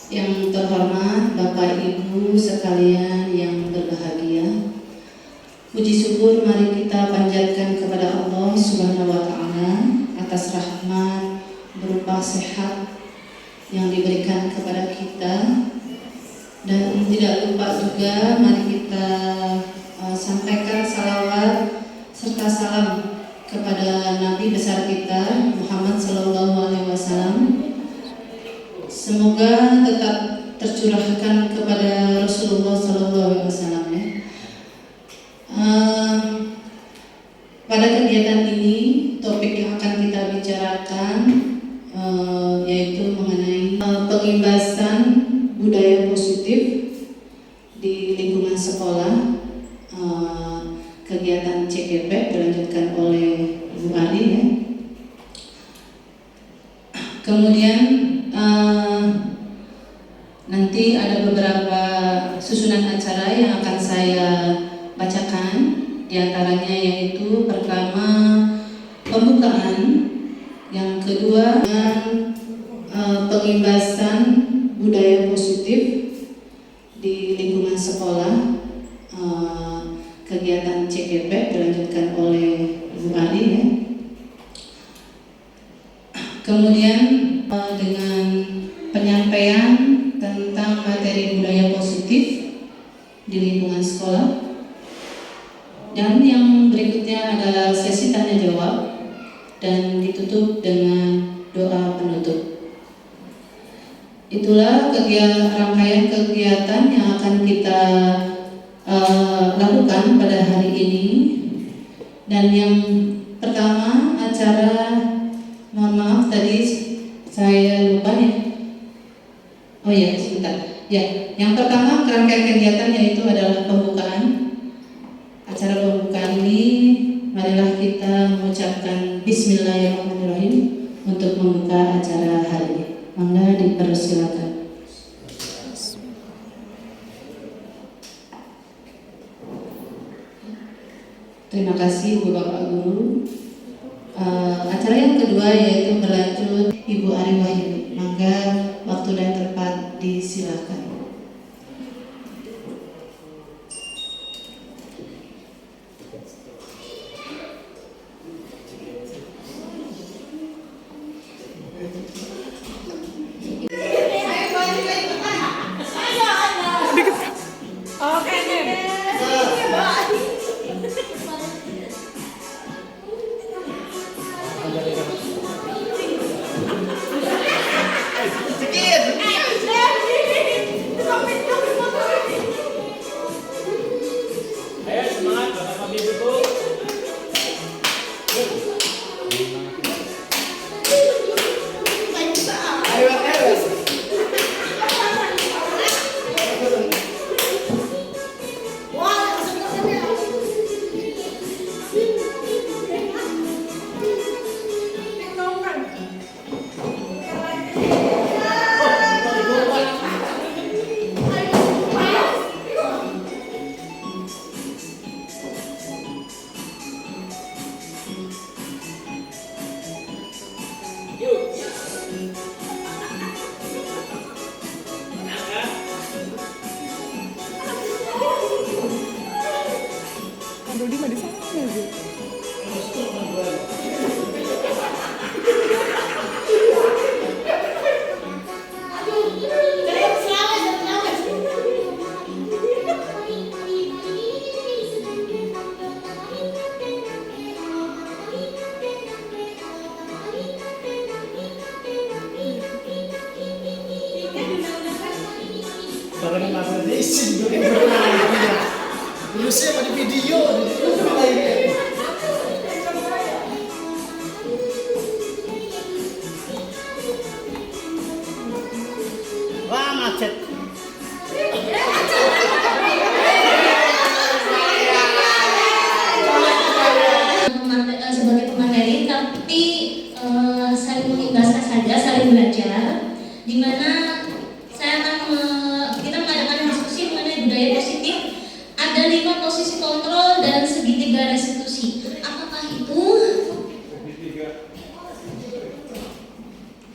Yang terhormat Bapak Ibu sekalian yang berbahagia, puji syukur mari kita panjatkan kepada Allah Subhanahu wa Ta'ala atas rahmat berupa sehat yang diberikan kepada kita, dan tidak lupa juga mari kita sampaikan salawat serta salam kepada Nabi besar kita Muhammad Sallallahu Alaihi Wasallam. Semoga tetap tercurahkan kepada Rasulullah Sallallahu Alaihi Wasallam ya. Pada kegiatan ini topik yang akan kita bicarakan yaitu mengenai pengimbasan budaya positif di lingkungan sekolah. Kegiatan CGP dilanjutkan oleh Bu Ali ya. Kemudian nanti ada beberapa susunan acara yang akan saya bacakan, diantaranya yaitu pertama pembukaan, yang kedua pengimbasan budaya positif di lingkungan sekolah. Kegiatan CGP dilanjutkan oleh Bu Ali ya. Kemudian dengan penyampaian tentang materi budaya positif di lingkungan sekolah, dan yang berikutnya adalah sesi tanya jawab dan ditutup dengan doa penutup. Itulah rangkaian kegiatan yang akan kita lakukan pada hari ini. Dan yang pertama acara, mohon maaf tadi saya lupa ya. Oh ya, sebentar. Ya, yang pertama rangkaian kegiatan yaitu adalah pembukaan. Acara pembukaan ini marilah kita mengucapkan Bismillahirrahmanirrahim untuk membuka acara hari ini. Mangga dipersilakan. Terima kasih Bu Bapak Guru. Acara yang kedua yaitu berlanjut Ibu Ari Wahyudi. Mangga waktu dan tempat disilakan. Sebagai pemateri, tapi saling mengimbaskan saja, saling belajar, di mana saya akan kita mengadakan diskusi mengenai budaya positif. Ada 5 posisi kontrol dan segitiga restitusi. Apakah itu?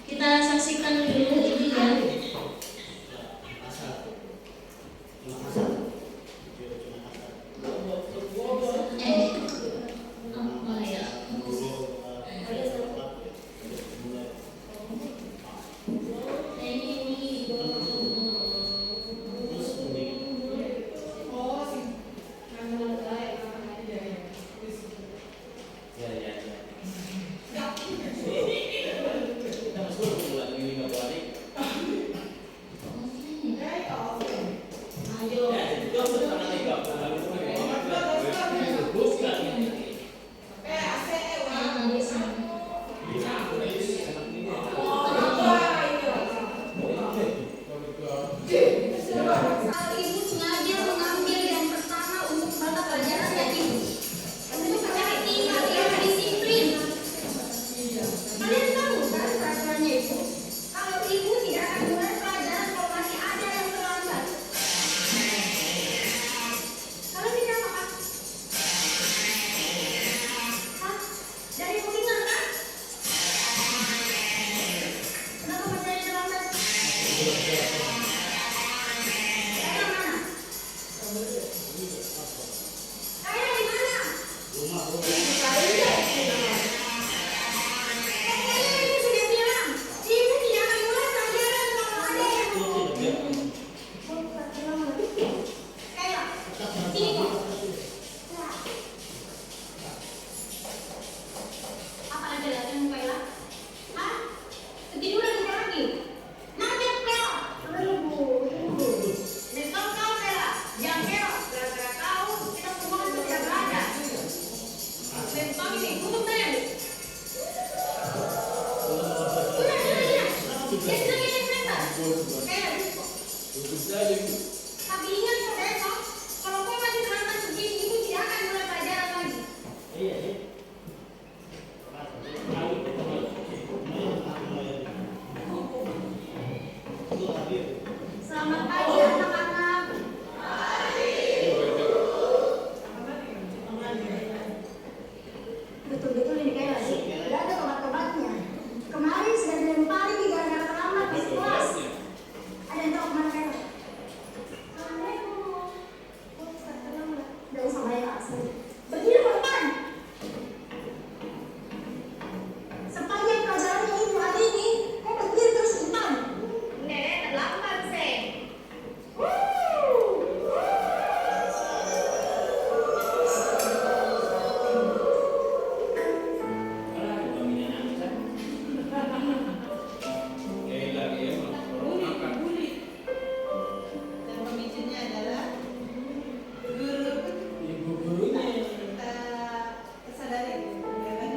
Kita saksikan dulu ini ya. Tapi ingat kok besok, kalau kau masih terlambat begini, ibu tidak akan mulai pelajaran lagi. Selamat pagi anak-anak. Betul-betul ini kayak lagi. Tidak ada tobat-tobatnya. Kemarin sudah dilempari di gara-gara terlambat di kelas. Ada yang tahu kemana kayak? Assalamualaikum. Oh, Ustaz, terlambat. Tidak usah bayar asli. Berdiri ke depan. Sepanjang pelajarannya ibu hari ini, kau berdiri terus ke depan. Nenek terlambat, Seng. Dan pemicunya adalah gurunya kita sadari ya kan?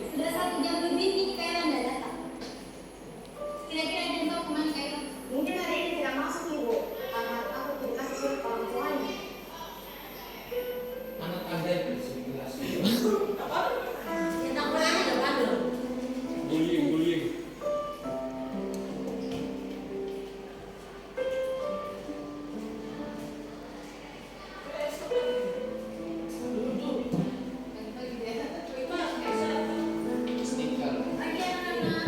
Sudah 1 jam lebih ini kayak Anda datang. Kira-kira ada yang tahu kemana kayak? Mungkin hari ini tidak masuk ibu, karena aku tidak kasih surat orang tuanya. Anak Anda itu bersimulasi. Tentang pulangnya udah panggil. Bullying. Stiker. Pagi anak-anak.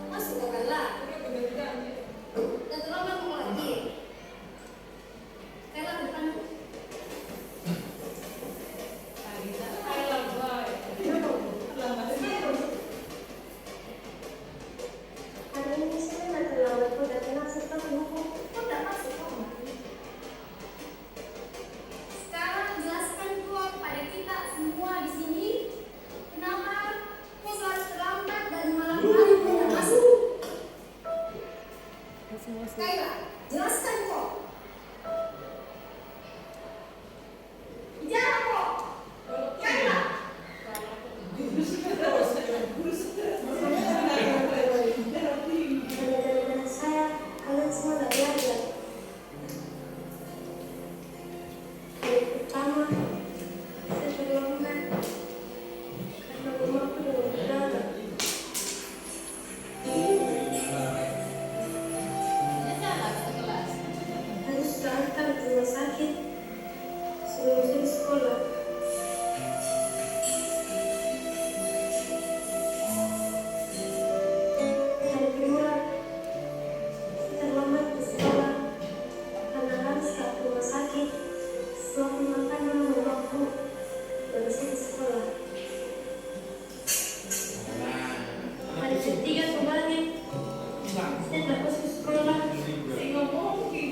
Masuk ke kelas. Dan terlambat mau lagi. Kayla ke depan. Hari ini saya tidak terlambat kok dan kenal serta buku. Kok tidak masuk kok? Sekarang jelaskan kok pada kita semua di sini kenapa kok selalu terlambat dan malam hari pun tidak masuk. Kayla, jelaskan kok. Bicara kok. Kayla. Gara-gara saya, kalian semua gak belajar. Hari pertama, saya terlambat karena rumahku dengan berdarah. Harus diantar ke rumah sakit sebelum saya sekolah. Hari kedua, saya terlambat ke sekolah karena harus ke rumah sakit setelah makan rumahku baru saya ke sekolah. Hari ketiga kemarin, saya tidak masuk sekolah. Saya nggak mungkin.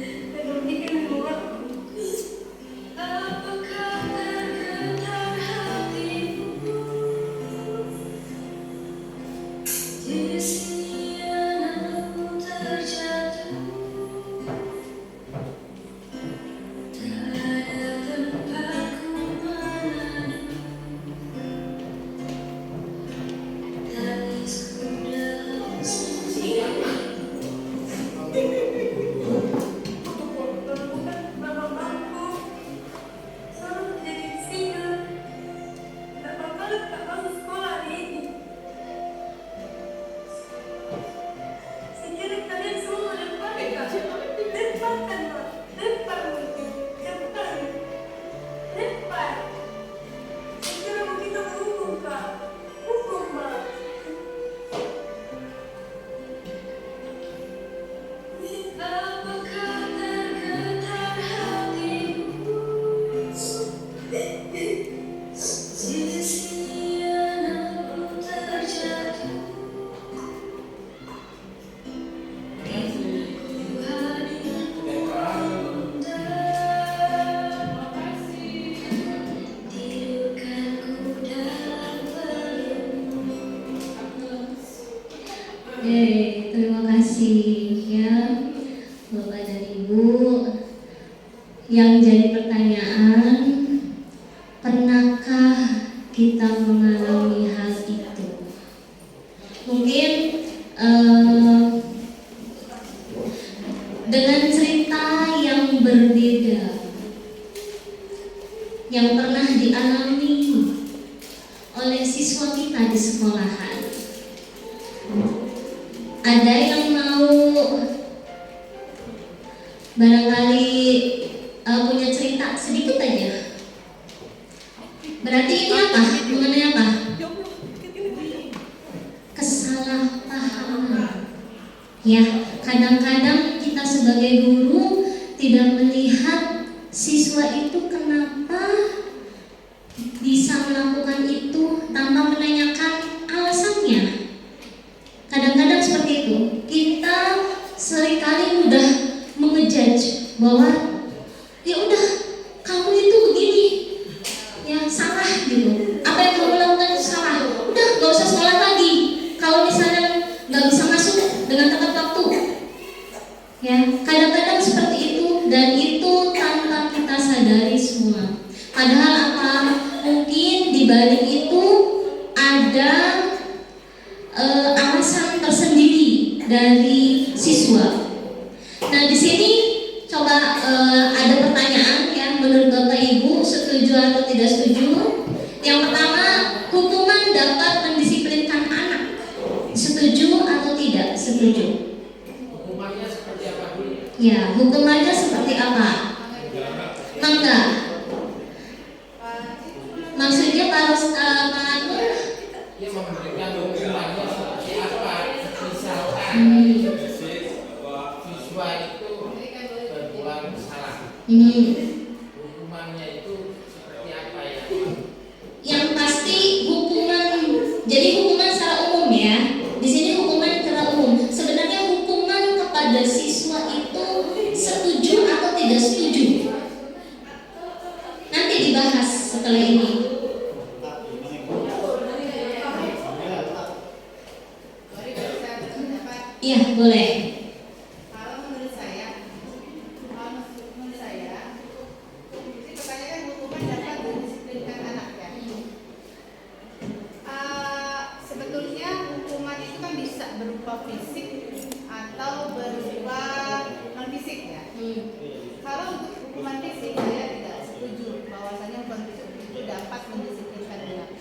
Saya berpikir membuat Oke, terima kasih ya Bapak dan Ibu. Yang jadi pertanyaan, pernahkah kita mengalami hal itu? Mungkin dengan cerita yang berbeda yang pernah dialami oleh siswa kita di sekolahan. Ada yang mau barangkali punya cerita sedikit aja. Berarti ini apa? Mengenai apa? Kesalahpahaman. Ya, kadang-kadang kita sebagai guru tidak melihat siswa itu kenapa bisa melakukan itu tanpa menanyakan alasannya. Kadang-kadang seperti itu. Kita seringkali mudah mengejudge bahwa ya udah kamu itu begini, ya salah gitu. Apa yang kamu lakukan itu salah. Udah gak usah sekolah lagi. Kalau misalnya nggak bisa masuk dengan tepat waktu, ya kadang-kadang seperti itu, dan itu tanpa kita sadari semua. Padahal apa? Mungkin di balik itu ada alasan tersendiri dari siswa. Nah di sini coba ada pertanyaan ya, menurut Bapak Ibu setuju atau tidak setuju? Yang pertama, hukuman dapat mendisiplinkan anak. Setuju atau tidak setuju? Hukumannya seperti apa dulu? Ya, hukumannya seperti apa? Enggak. Maksudnya Pak Nur? Dia memberikan hukumannya seperti apa? Misalkan siswa itu berbuat salah. Hukumannya itu seperti apa ya? Yang pasti hukuman, jadi hukuman secara umum ya. Di sini hukuman secara umum. Sebenarnya hukuman kepada siswa itu setuju atau tidak setuju? Nanti dibahas setelah ini. Iya, boleh. Kalau menurut saya, ini pertanyaan hukuman dapat mendisiplinkan anak ya. Sebetulnya hukuman itu kan bisa berupa fisik atau berupa non fisik ya. Kalau untuk hukuman fisik saya tidak setuju bahwasanya hukuman fisik itu dapat mendisiplinkan anak.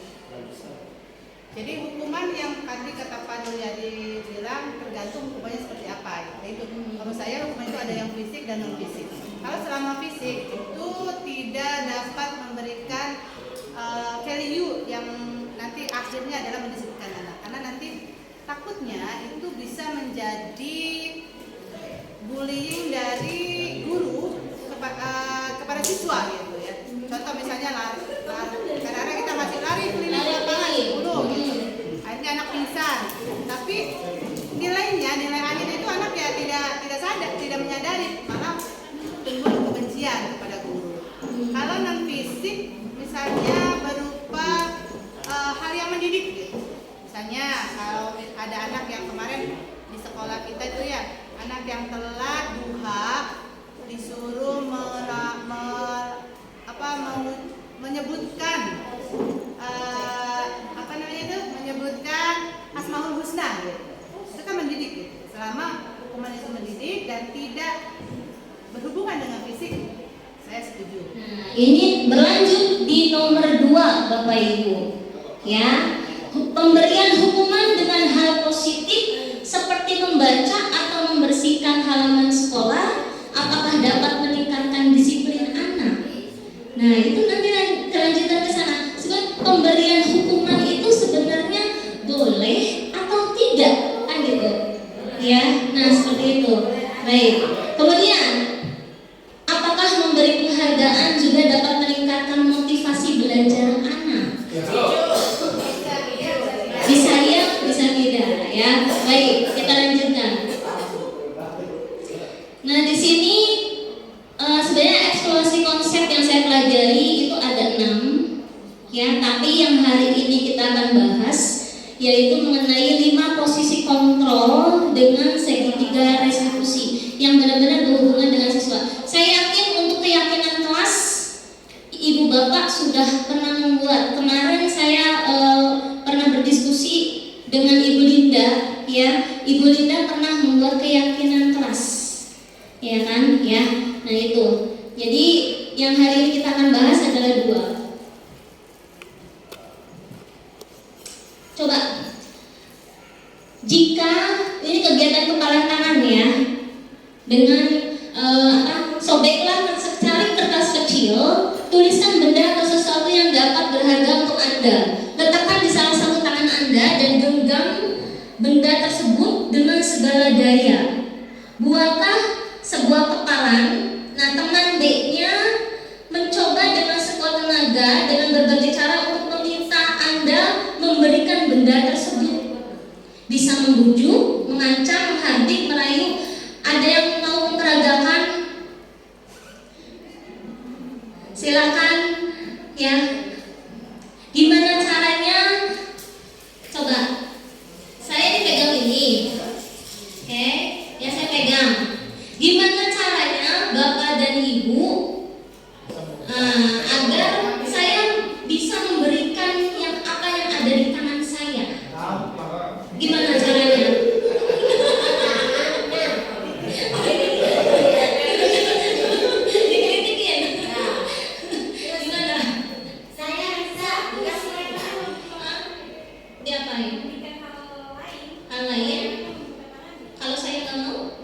Jadi hukuman yang tadi kata Pak Nuryadi bilang tergantung hukumannya seperti apa. Itu menurut saya hukuman itu ada yang fisik dan non fisik. Kalau selama fisik itu tidak dapat memberikan value yang nanti akhirnya adalah mendisiplinkan anak, karena nanti takutnya itu bisa menjadi bullying dari guru kepada siswa gitu ya. Contoh misalnya lari, kadang-kadang kita masih lari keliling lapangan 10 gitu. Akhirnya anak pingsan, tapi nilai akhir itu anak ya tidak sadar, tidak menyadari, malah timbul kebencian kepada guru. Kalau non fisik misalnya berupa hal yang mendidik gitu. Misalnya kalau ada anak yang kemarin di sekolah kita itu ya, anak yang telat duha disuruh menyebutkan menyebutkan Asmaul Husna gitu. Itu kan mendidik gitu. Selama hukuman itu mendidik dan tidak berhubungan dengan fisik, saya setuju. Nah, ini berlanjut di nomor 2 Bapak Ibu. Ya, pemberian hukuman dengan hal positif seperti membaca atau membersihkan halaman sekolah, apakah dapat meningkatkan disiplin anak? Nah, itu nanti kelanjutan ke sana. Sebab pemberian hukuman itu sebenarnya boleh atau tidak, kan gitu. Ya, nah seperti itu. Baik. Kemudian, apakah memberi penghargaan juga dapat meningkatkan motivasi belajar anak? Bisa iya, bisa tidak, ya. Baik, kita lanjutkan. Nah, di sini sebenarnya eksplorasi konsep yang saya pelajari itu ada 6, ya. Tapi yang hari ini kita akan bahas yaitu mengenai 5 posisi kontrol dengan segitiga restitusi yang benar-benar berhubungan dengan siswa. Saya yakin untuk keyakinan kelas Ibu Bapak sudah pernah membuat. Kemarin saya pernah berdiskusi dengan Ibu Linda, ya. Ibu Linda pernah membuat keyakinan kelas, ya kan, ya. Nah itu. Jadi yang hari ini kita akan bahas adalah 2. Coba, jika ini kegiatan kepala tangan ya, dengan sobeklah secari kertas kecil, tuliskan benda atau sesuatu yang dapat berharga untuk Anda. Letakkan di salah satu tangan Anda dan genggam benda tersebut dengan segala daya. Buatlah sebuah kepalan. Nah, teman B-nya mencoba dengan sekuat tenaga dengan berbagai cara untuk meminta Anda memberikan benda tersebut. Bisa membujuk, mengancam, menghardik, merayu. Ada yang mau memperagakan? Silakan, ya. Gimana caranya? Coba. Saya ini pegang ini. Oke, ya saya pegang. Gimana caranya Bapak dan Ibu agar saya bisa memberikan yang apa yang ada di tangan saya? Gimana caranya? Dikritikin. Gimana? Saya bisa tugas mereka Diapain? Hal lain? Kalau saya nggak mau?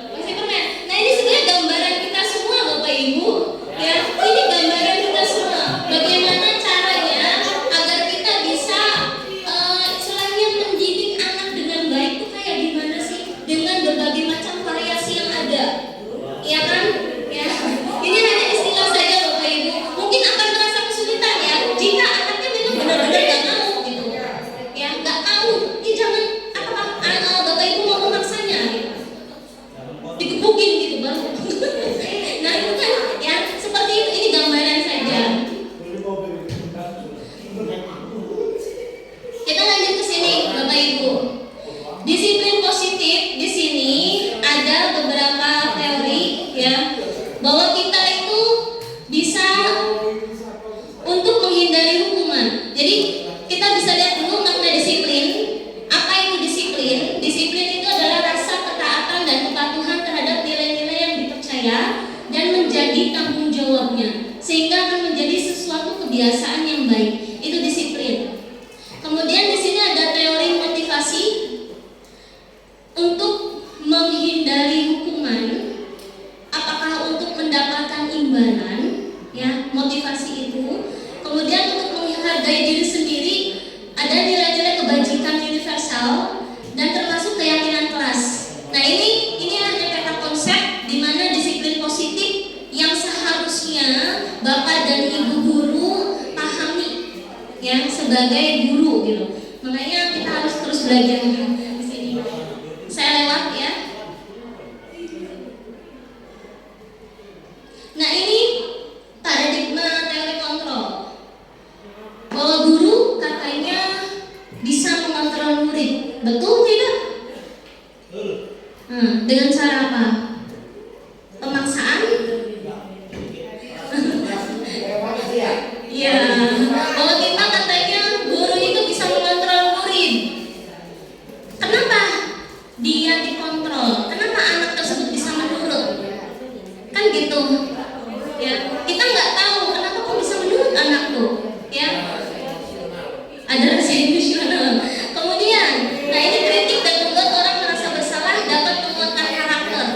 Masih permen. Nah ini sebenarnya gambaran kita semua Bapak Ibu, ya. Ini gambaran kita semua. Bagaimana caranya agar kita bisa istilahnya mendidik anak dengan baik itu kayak gimana sih? Dengan berbagai macam variasi yang ada, ya kan? Ya. Ini hanya istilah saja Bapak Ibu. Mungkin akan merasa kesulitan ya jika anaknya memang benar-benar nggak mau gitu, ya nggak mau. Jangan Bapak Ibu mau memaksanya gitu. Dikebukin gitu baru. Nah itu kan ya seperti itu, ini gambaran saja. Kita lanjut ke sini Bapak Ibu. Disiplin positif di sini ada beberapa teori ya bahwa kita itu bisa untuk menghindari hukuman. Jadi kita bisa lihat dulu makna disiplin. Apa itu disiplin? Disiplin itu adalah rasa ketaatan dan kepatuhan terhadap nilai-nilai yang dipercaya dan menjadi tanggung jawabnya, sehingga akan menjadi sesuatu kebiasaan yang baik. Itu disiplin. Kemudian di sini ada teori motivasi untuk menghindari hukuman. Apakah untuk mendapatkan imbalan? Ya, motivasi itu. Kemudian untuk menghargai diri sendiri, ada nilai-nilai kebajikan universal dan termasuk keyakinan kelas. Nah ini hanya peta konsep di mana disiplin positif yang seharusnya Bapak dan Ibu guru pahami ya sebagai guru gitu. Makanya kita harus terus belajar di sini. Saya lewat ya. Nah ini paradigma teori kontrol. Bahwa guru katanya bisa mengontrol murid, betul tidak? Dengan cara apa? Pemaksaan? Iya. Bahwa kita katanya guru itu bisa mengontrol murid. Kenapa dia dikontrol? Kenapa anak tersebut bisa menurut? Kan gitu. Ya, kita nggak tahu kenapa kok bisa menurut anak tuh. Ya. Ada rasa emosional. Kemudian, nah ini kritik dan membuat orang merasa bersalah dapat menguatkan karakter.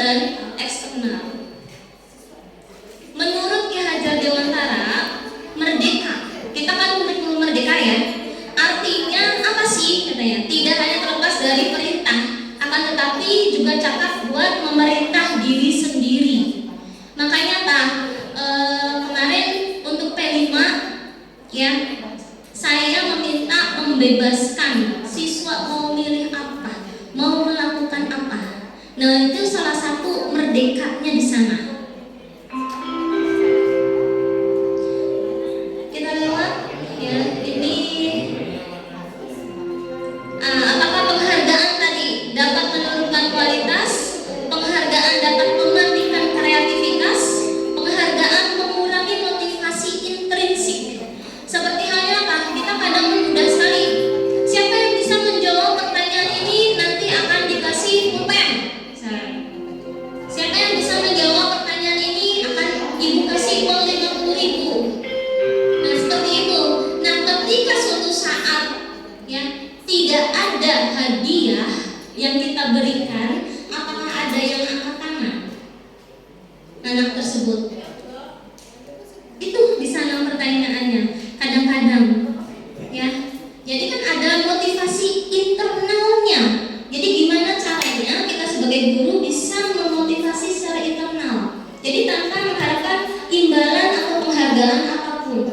dan eksternal. Menurut Ki Hajar Dewantara, merdeka, kita kan kurikulum merdeka ya, artinya apa sih katanya? Tidak hanya terlepas dari perintah, akan tetapi juga cakap buat memerintah diri sendiri. Makanya kemarin untuk P5 ya, saya meminta membebaskan siswa mau milih apa, mau melakukan apa. Nah, itu salah satu merdekanya di sana. Kita lewat ya, ini apakah penghargaan tadi dapat menurunkan kualitas, penghargaan dapat mematikan kreativitas, penghargaan mengurangi motivasi intrinsik. Seperti halnya apa? Kita kadang mudah sekali. Siapa yang bisa menjawab pertanyaan ini nanti akan dikasih pulpen. Siapa yang bisa menjawab pertanyaan ini akan ibu kasih uang 50.000. Nah seperti itu. Nah ketika suatu saat ya tidak ada hadiah yang kita berikan, apakah ada yang angkat tangan anak tersebut? Itu di sana pertanyaannya. Kadang-kadang ya, jadi kan ada motivasi internalnya. Jadi gimana caranya kita sebagai guru bisa memotivasi secara internal, jadi tanpa mengharapkan imbalan atau penghargaan apapun.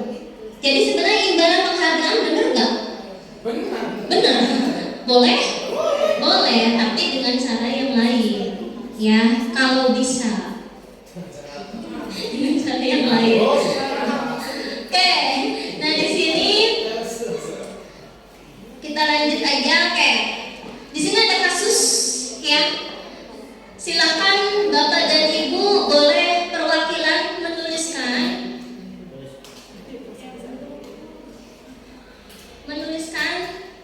Jadi sebenarnya imbalan penghargaan benar nggak? Benar. Boleh? Boleh, tapi dengan cara yang lain ya, kalau bisa dengan cara yang lain. Oke, nah di sini kita lanjut aja. Oke, di sini ada kasus ya. Silakan Bapak dan Ibu boleh perwakilan menuliskan.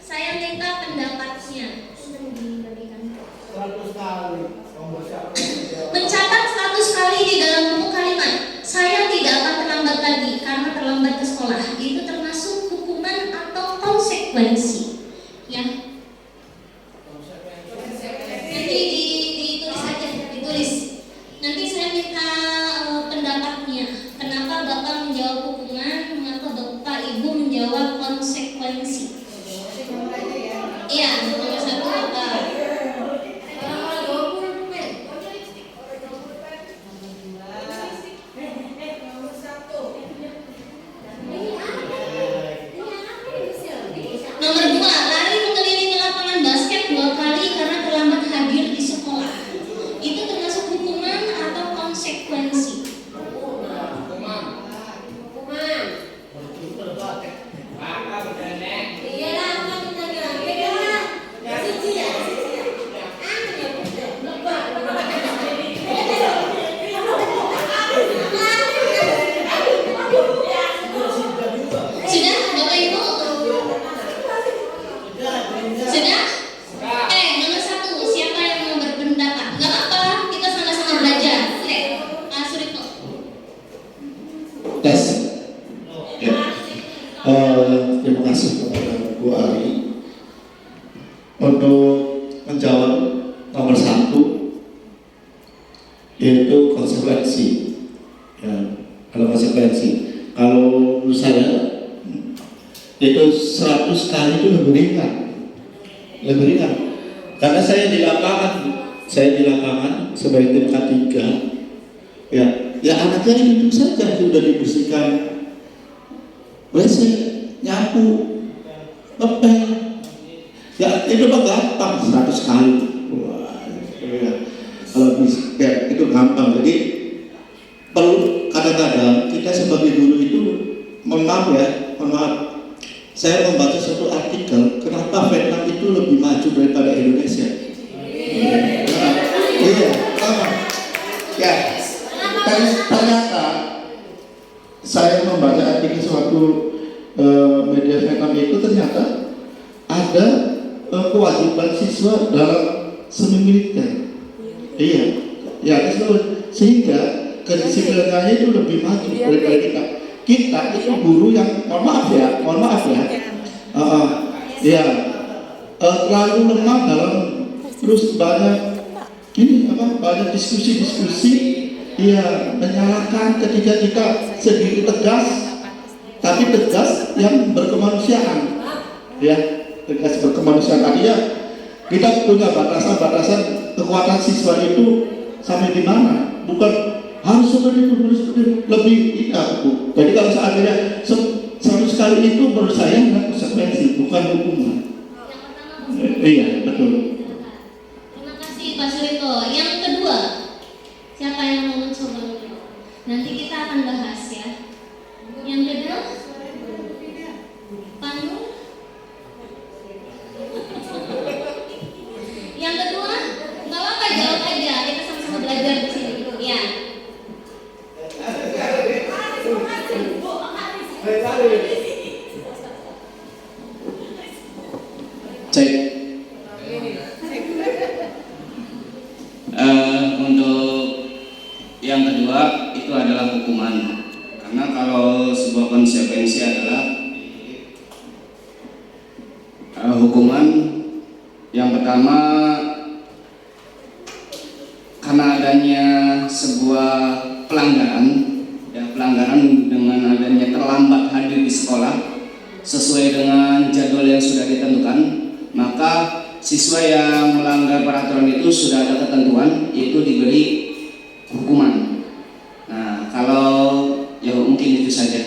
Saya minta pendapatnya. Mencatat 100 kali di dalam buku kalimat. Saya tidak akan terlambat lagi karena terlambat ke sekolah. Itu termasuk hukuman atau konsekuensi. Ya. Nanti ditulis aja, ditulis. Nanti saya minta pendapatnya. Kenapa Bapak menjawab hukuman? Mengapa Bapak Ibu menjawab konsekuensi? Iya, nomor 1 apa? Nomor 2, lari mengelilingi lapangan basket 2 kali karena terlambat hadir di sekolah. Itu termasuk hukuman atau konsekuensi? Sudah, Bapak Ibu? Sudah? Nomor 1, siapa yang mau berpendapat? Gak apa-apa, kita sama-sama belajar. Pak Surito. Tes. Ya. Terima kasih kepada Bu Ari untuk menjawab nomor 1, yaitu konsekuensi. Ya, kalau konsekuensi, kalau menurut saya itu 100 kali itu lebih ringan, karena saya di lapangan sebagai tim K3 ya anaknya duduk saja, sudah dibersihkan WC, nyapu, ngepel, ya itu mah gampang 100 kali. Wah, ya. Kalau bisa ya, itu gampang. Jadi perlu kadang-kadang kita sebagai guru itu mohon maaf, saya membaca suatu artikel kenapa Vietnam itu lebih maju daripada Indonesia. Ya, ternyata saya membaca artikel suatu media Vietnam itu ternyata ada kewajiban siswa dalam semi militer. Iya, ya sehingga kedisiplinannya itu lebih maju daripada kita. Kita itu guru yang mohon maaf ya, terlalu lemah dalam terus banyak gini banyak diskusi-diskusi, ya menyalahkan ketika kita sedikit tegas, tapi tegas yang berkemanusiaan, ya tegas berkemanusiaan. Artinya kita punya batasan-batasan kekuatan siswa itu sampai di mana, bukan harus seperti itu, lebih tidak Bu. Jadi kalau seandainya 100 kali itu menurut saya adalah konsekuensi, bukan hukuman. Iya, betul. Terima kasih Pak Surito. Yang kedua, siapa yang mau mencoba? Nanti kita akan bahas ya. Yang kedua, Panu. Yang kedua, nggak apa-apa, jawab aja. Kita sama-sama belajar di sini. Ya. Cek. Untuk yang kedua itu adalah hukuman. Karena kalau sebuah konsekuensi adalah hukuman yang pertama karena adanya sebuah pelanggaran, ya pelanggaran dengan adanya terlambat hadir di sekolah sesuai dengan jadwal yang sudah ditentukan, maka siswa yang melanggar peraturan itu sudah ada ketentuan, itu diberi hukuman. Nah, kalau ya mungkin itu saja.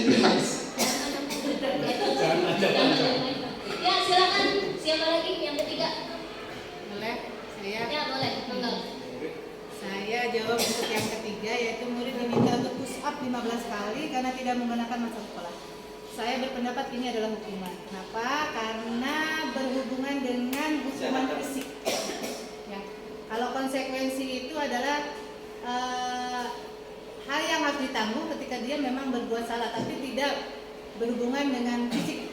Ya, silakan. Siapa lagi yang ketiga? Boleh? Saya. Ya, boleh. Monggo. Saya jawab untuk yang ketiga, yaitu murid diminta untuk push up 15 kali karena tidak menggunakan masa sekolah. Saya berpendapat ini adalah hukuman. Kenapa? Karena berhubungan dengan hukuman fisik. Ya. Kalau konsekuensi itu adalah hal yang harus ditanggung ketika dia memang berbuat salah, tapi tidak berhubungan dengan fisik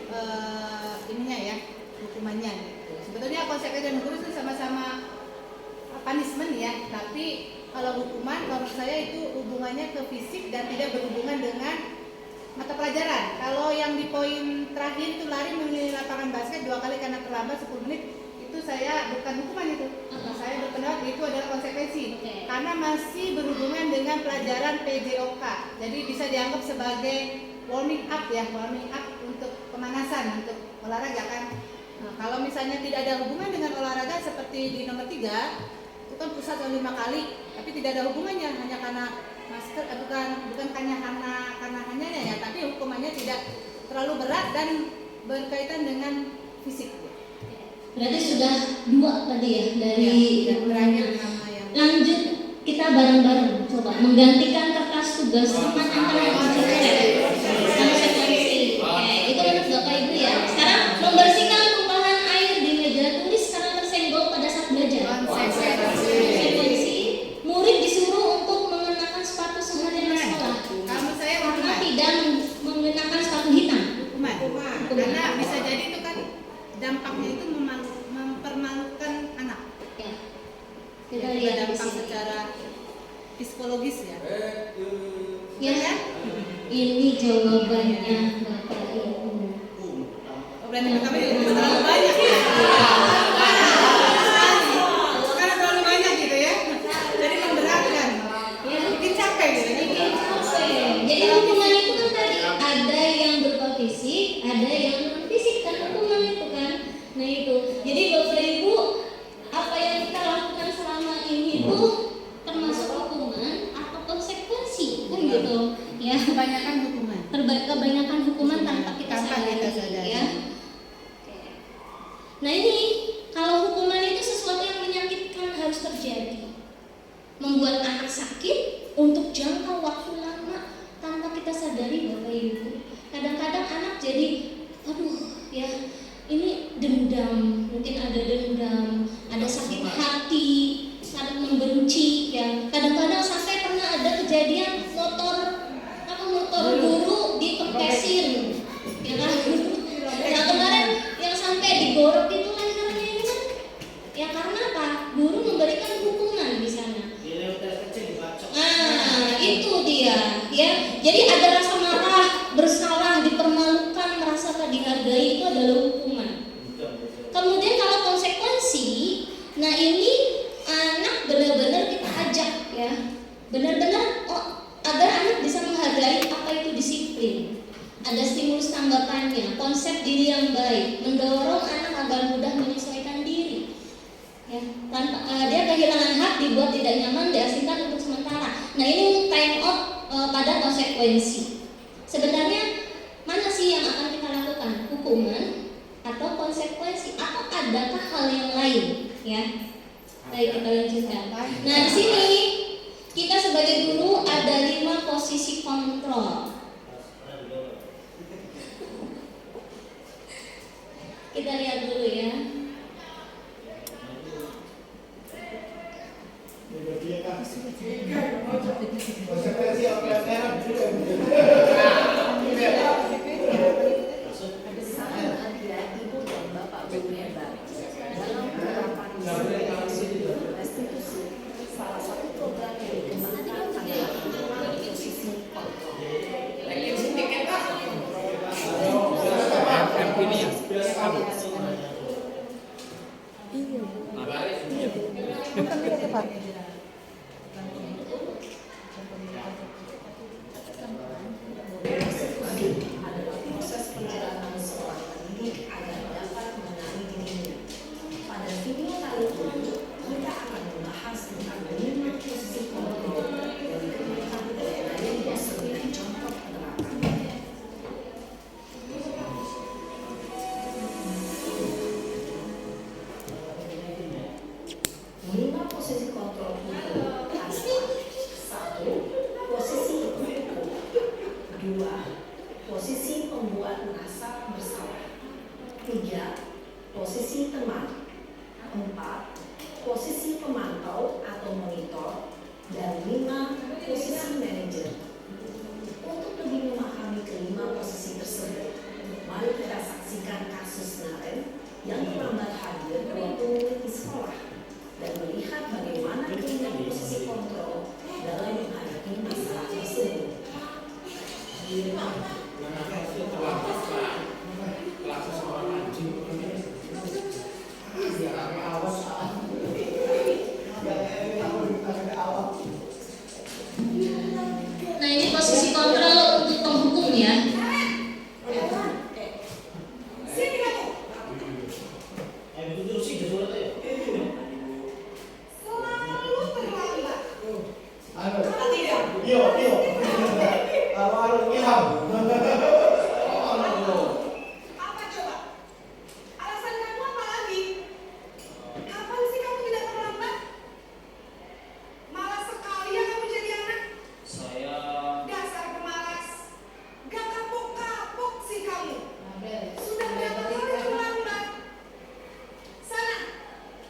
ininya ya, hukumannya. Gitu. Sebetulnya konsekuensi dan hukum itu sama-sama punishment ya, tapi kalau hukuman menurut saya itu hubungannya ke fisik dan tidak berhubungan dengan mata pelajaran. Kalau yang di poin terakhir itu lari mengelilingi lapangan basket 2 kali karena terlambat 10 menit, itu saya bukan hukuman itu. Saya berpendapat itu adalah konsekuensi. Karena masih berhubungan dengan pelajaran PJOK. Jadi bisa dianggap sebagai warming up ya, warming up untuk pemanasan, untuk olahraga kan. Nah, kalau misalnya tidak ada hubungan dengan olahraga seperti di nomor 3, itu kan pusat 5 kali, tapi tidak ada hubungannya, hanya karena masker, bukan karena hanya ya, tapi hukumannya tidak terlalu berat dan berkaitan dengan fisik. Berarti sudah 2 tadi ya dari yang terakhir nama yang lanjut kita bareng-bareng coba menggantikan kertas tugas teman antara konsekuensi. Oke, itu untuk Bapak Ibu ya. Sekarang membersihkan tumpahan air di meja tulis karena tersenggol pada saat belajar. Konsekuensi, murid disuruh untuk mengenakan sepatu seharian di sekolah. Kamu saya Karena tidak menggunakan sepatu hitam. hukuman. Karena bisa jadi itu kan dampaknya itu mempermalukan anak. Ya. Kita Jadi lihat di dampak sini. secara psikologis ya. Ya, ini jawabannya Bapak Ibu. Berarti pertama itu terlalu banyak ya. Karena terlalu banyak gitu ya. Jadi memberatkan. Ya, Bikin capek gitu. jadi hukuman itu kan tadi ada yang berupa fisik, ada yang non fisik kan hukuman itu kan. Nah itu. Jadi Bapak Ibu, apa yang kita lakukan selama ini itu termasuk hukuman atau konsekuensi kan gitu. Ya, Kebanyakan hukuman. kebanyakan hukuman tanpa kita sadari. Ya. Oke. Nah ini kalau hukuman itu sesuatu yang menyakitkan harus terjadi, membuat anak sakit untuk jangka waktu lama tanpa kita sadari Bapak Ibu. Kadang-kadang anak jadi, aduh ya ini dendam, mungkin ada dendam, ada sakit hati, saling membenci ya. Kadang-kadang sampai pernah ada kejadian motor guru dikempesin, ya kan? Nah kemarin yang sampai digorok itu lehernya ini kan, ya karena apa? Guru memberikan hukuman di sana. Nah itu dia, ya. Jadi ada rasa marah, bersalah, dipermalukan, merasa tak dihargai, itu adalah hukuman. Kemudian kalau konsekuensi, nah ini anak benar-benar kita benar-benar agar anak bisa menghargai apa itu disiplin. Ada stimulus tanggapannya, konsep diri yang baik, mendorong anak agar mudah menyesuaikan diri. Ya, tanpa dia kehilangan hak, dibuat tidak nyaman, diasingkan untuk sementara. Nah, ini time out pada konsekuensi. Sebenarnya mana sih yang akan kita lakukan? Hukuman atau konsekuensi? Atau adakah hal yang lain? Ya, baik, kita lanjutkan. Nah, di sini kita sebagai guru ada 5 posisi kontrol. Kita lihat dulu ya. Salah satu program yang dikembangkan adalah posisi kontrol. Adalah proses perjalanan seorang pendidik agar dapat mengenali dirinya. Pada video kali ini kita akan membahas tentang 5 posisi kontrol yang dikembangkan oleh Nadia sebagai contoh penerapan. Lima posisi kontrol itu adalah 1. Posisi penghukum. 2. Posisi pembuat merasa bersalah. 3. Posisi teman. 4. Posisi pemantau atau monitor. Dan 5. Posisi manajer. Untuk lebih memahami kelima posisi tersebut, mari kita saksikan kasus Naren yang terlambat hadir waktu murid di sekolah dan melihat bagaimana kelima posisi kontrol dalam menghadapi masalah tersebut. Nah, ini posisi kontrol untuk penghukum ya. Apa coba? Alasan kamu apa lagi? Kapan sih kamu tidak terlambat? Malas sekali ya kamu jadi anak. Saya Dasar pemalas. Gak kapok-kapok sih kamu. Sudah berapa kali terlambat? Sana,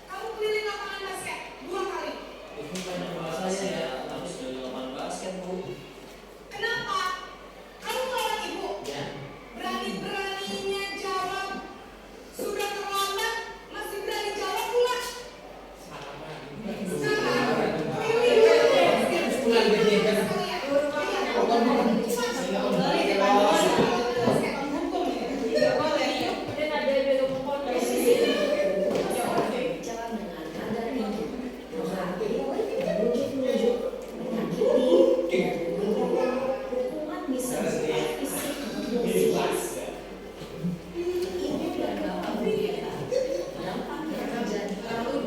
kamu keliling lapangan basket 2 kali. itu banyak bahasa saya habis dari lapangan basket, Bu. Kenapa? Kamu melawan ibu. Ya. Berani-beraninya jawab. Sudah terlambat, masih berani jawab pula. Sekarang, Berbicara dengan nada tinggi, menghakimi, menunjuk-nunjuk, menyakiti, dan menghina. Hukuman bisa bersifat fisik maupun psikis. Ibu dan bapak berbeda. Dampak yang terjadi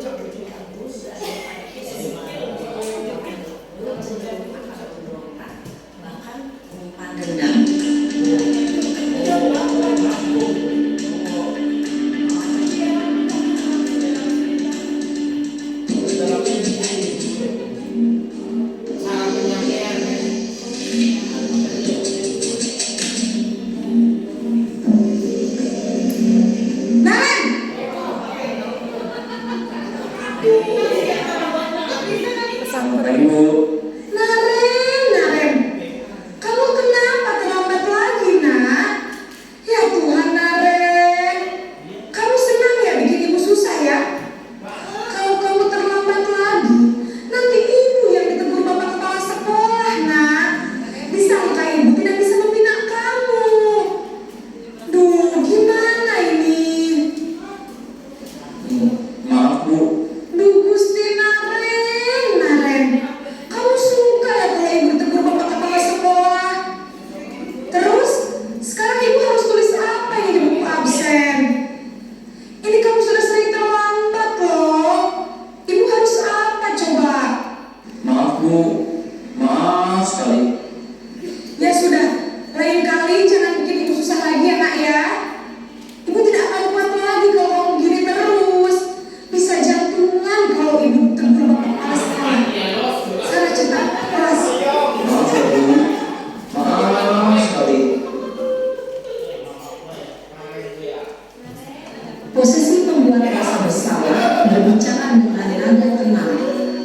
ketika guru berada pada posisi kontrol belum cenderung akan Bu, maaf sekali. Ya sudah, lain kali jangan bikin ibu susah lagi ya nak ya. Ibu tidak akan kuat lagi kalau kamu begini terus. Bisa jantungan kalau ibu tegur bapak kepala sekali. Sana cepat kelas. Maaf ya Bu, maaf sekali. Posisi pembuat rasa bersalah berbicara dengan nada tenang,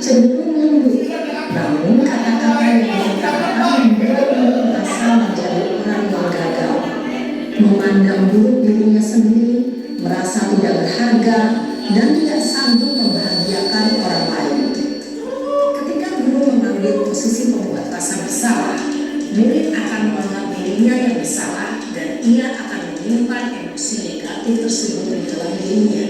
cenderung lembut, namun kata-kata yang diutarakan membuat merasa menjadi orang yang gagal, memandang buruk dirinya sendiri, merasa tidak berharga, dan tidak sanggup membahagiakan orang lain. Ketika guru mengambil posisi pembuat rasa bersalah, murid akan menganggap dirinya yang bersalah dan ia akan menyimpan emosi negatif tersebut di dalam dirinya.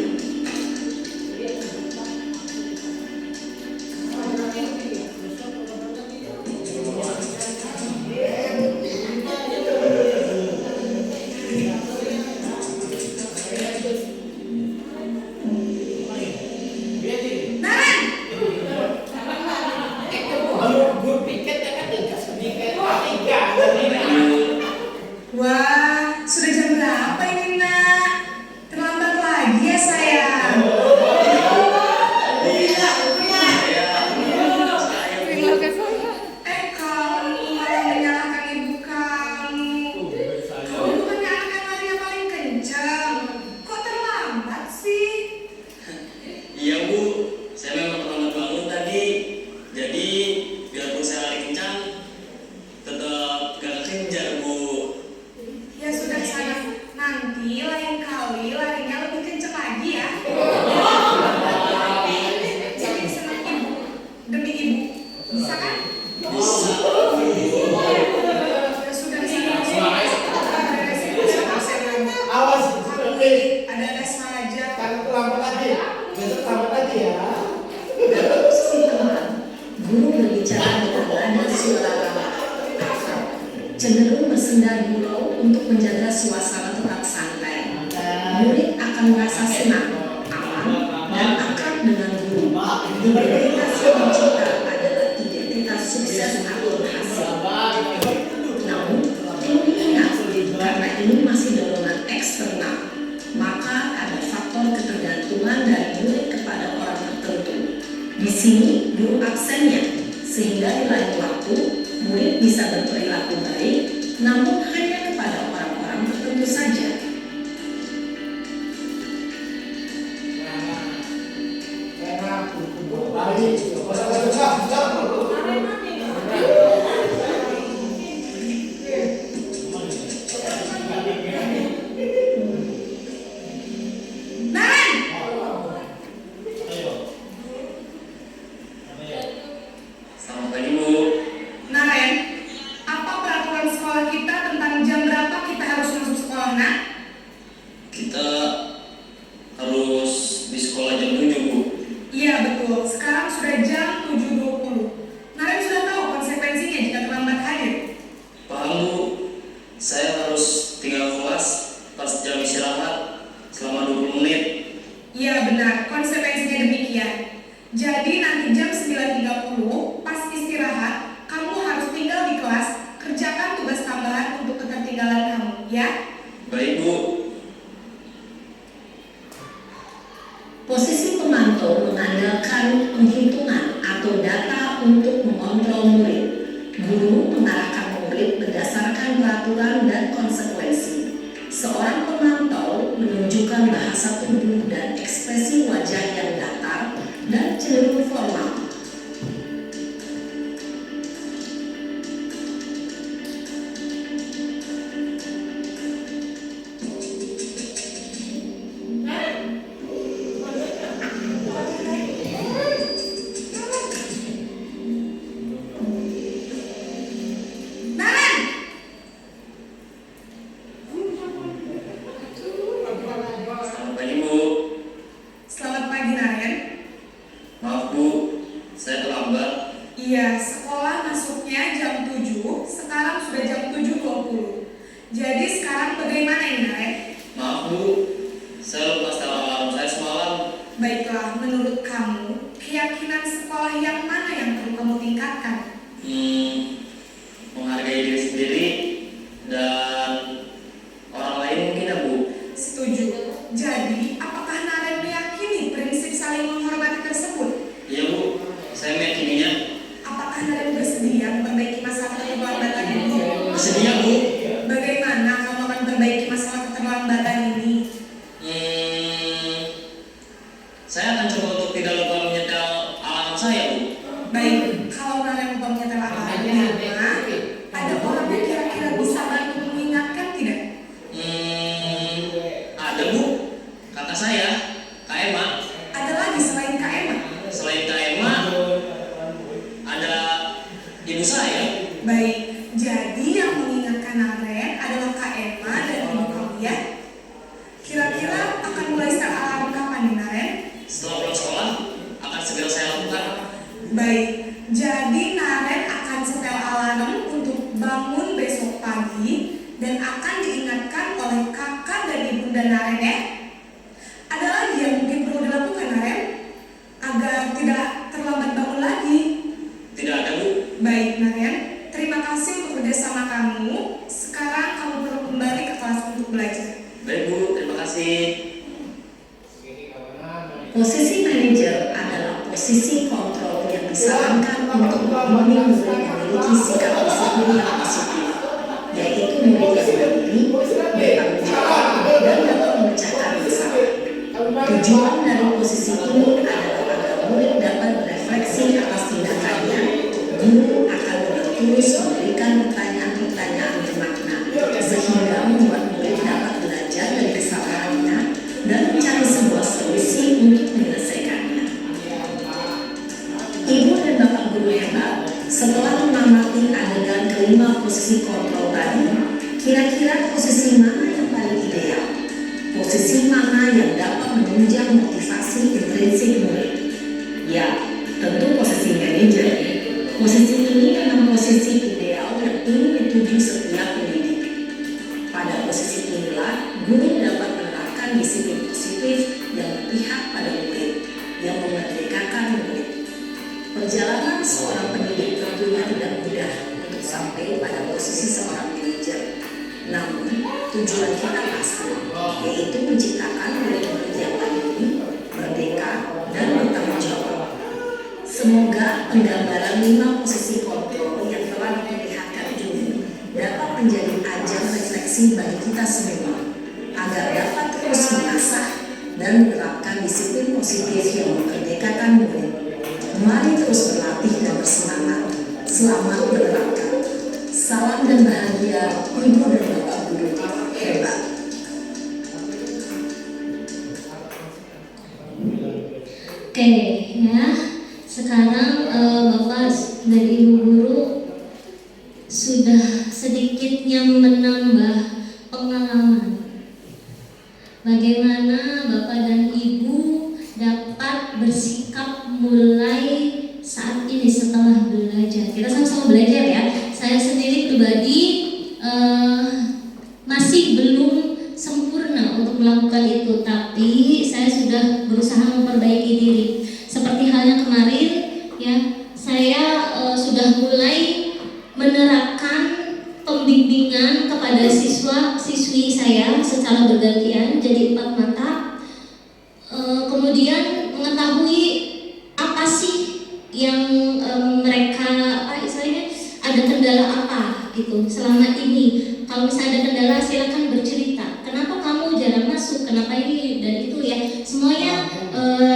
Wah, sudah jam berapa ini nak? Terlambat lagi ya sayang. Kamu malah menyalahkan ibu kamu. Kamu bukannya anak yang larinya paling kencang. Kok terlambat sih? Iya Bu, saya memang terlambat bangun tadi. Jadi biarpun saya lari kencang, tetap gak kejar Bu. Ya sudah sayang, nanti lain kali larinya lebih kencang lagi ya. Jadi senang ibu, demi ibu, bisa kan? Bisa. Ya sudah sayang. Awas, Ada les aja. jangan terlambat lagi. Besok terlambat lagi ya. Dalam posisi tenang, guru berbicara dengan nada suara ramah, cenderung bersenda gurau untuk menjaga suasana tetap santai. Murid akan merasa senang, aman, dan akrab dengan guru. Identitas yang dicipta adalah identitas sukses atau berhasil. Namun, perlu diingat, karena ini masih dorongan eksternal, maka ada faktor ketergantungan dari murid kepada orang tertentu. Di sini, guru absennya, sehingga di lain waktu, murid bisa berperilaku baik, namun hanya kepada orang-orang tertentu saja. Naren! Selamat pagi Bu. Naren, apa peraturan sekolah kita tentang jam berapa kita harus masuk sekolah, nak? Kita harus di sekolah jam 7 Bu. Iya betul, sekarang sudah jam 7.20. Naren sudah tahu konsekuensinya jika terlambat hadir. Paham Bu, saya harus tinggal kelas pas jam istirahat selama 20 menit. Iya benar, konsekuensinya demikian. Jadi nanti jam 9.30 pas istirahat, kamu harus tinggal di kelas, kerjakan tugas tambahan untuk ketertinggalan kamu, ya? Baik Bu. Posisi pemantau mengandalkan penghitungan atau data untuk mengontrol murid. Guru mengarahkan murid berdasarkan peraturan dan konsekuensi. Seorang pemantau menunjukkan bahasa tubuh dan ekspresi wajah yang datar dan cenderung formal. Naren! Selamat pagi Bu. Selamat pagi Naren. Maaf Bu, saya terlambat. Iya, sekolah masuknya jam 7, sekarang sudah jam 7.20. Jadi sekarang bagaimana ini Naren? Maaf Bu, saya lupa setelah alarm saya semalam. Baiklah, menurut kamu, keyakinan sekolah yang mana yang perlu kamu tingkatkan, Iya Bu. Bagaimana kamu akan perbaiki masalah keterlambatan ini? Saya akan coba untuk tidak lupa menyetel alamat saya Bu. Baik, kalau Naren lupa menyetel alamatnya, ada orang yang kira-kira bisa bantu mengingatkan tidak? Ada Bu. Kakak saya, Kak Emma. Ada lagi selain Kak Emma? Selain Kak Emma, ada ibu saya. Baik, jadi yang mengingatkan Naren adalah Kak Emma dan ibu kamu ya? Kira-kira akan mulai start alarm kapan nih Naren? Setelah pulang sekolah, akan segera saya lakukan. Baik, jadi Naren akan setel alarm untuk bangun besok pagi dan akan diingatkan oleh kakak dan ibunda Naren ya. Ada lagi yang mungkin perlu dilakukan Naren agar tidak terlambat bangun lagi? Tidak ada Bu. Baik Naren, terima kasih untuk kerjasama kamu. Sekarang kamu perlu kembali ke kelas untuk belajar. Baik Bu, terima kasih. Posisi manajer adalah posisi kontrol yang disarankan untuk membimbing murid memiliki sikap disiplin yang positif, yaitu murid yang mandiri, bertanggung jawab, dan dapat memecahkan masalah. Tujuan dari posisi ini adalah agar murid dapat berefleksi atas tindakannya. Guru akan terus memberikan pertanyaan-pertanyaan bermakna, sehingga membuat murid dapat belajar dari kesalahannya dan mencari sebuah solusi untuk menyelesaikannya. Ibu dan bapak guru hebat, setelah mengamati adegan kelima posisi kontrol tadi, kira-kira posisi mana yang paling ideal? Posisi mana yang dapat menunjang motivasi intrinsik murid? Ya, tentu posisi manajer. Posisi ini memang posisi ideal yang ingin dituju setiap pendidik. Pada posisi inilah, guru dapat menerapkan disiplin positif yang berpihak pada murid, yang memerdekakan murid. Perjalanan seorang pendidik tentunya tidak mudah untuk sampai pada posisi seorang manajer. Namun, tujuan kita pasti, yaitu menciptakan murid-murid yang mandiri, merdeka, dan bertanggung jawab. Semoga penggambaran 5 posisi kontrol yang telah diperlihatkan ini dapat menjadi ajang refleksi bagi kita semua, agar dapat terus mengasah dan menerapkan disiplin positif yang memerdekakan murid. Mari terus berlatih dan bersemangat. Selamat menerapkan. Salam dan bahagia, Ibu dan Bapak Guru hebat. Oke, ya. Sekarang Bapak dan Ibu guru sudah sedikitnya menambah pengalaman. Bagaimana Bapak dan Ibu dapat bersikap mulai saat ini setelah belajar. Kita sama-sama belajar ya. Saya sendiri pribadi masih belum sempurna untuk melakukan itu, tapi saya sudah berusaha memperbaiki diri. Seperti halnya kemarin ya, saya sudah mulai menerapkan pembimbingan kepada siswa-siswi saya secara bergantian, jadi 4 mata. Kemudian mengetahui apa sih yang mereka istilahnya ada kendala apa gitu selama ini. Kalau misalnya ada kendala, silakan bercerita. Kenapa kamu jarang masuk? Kenapa ini dan itu ya? Semuanya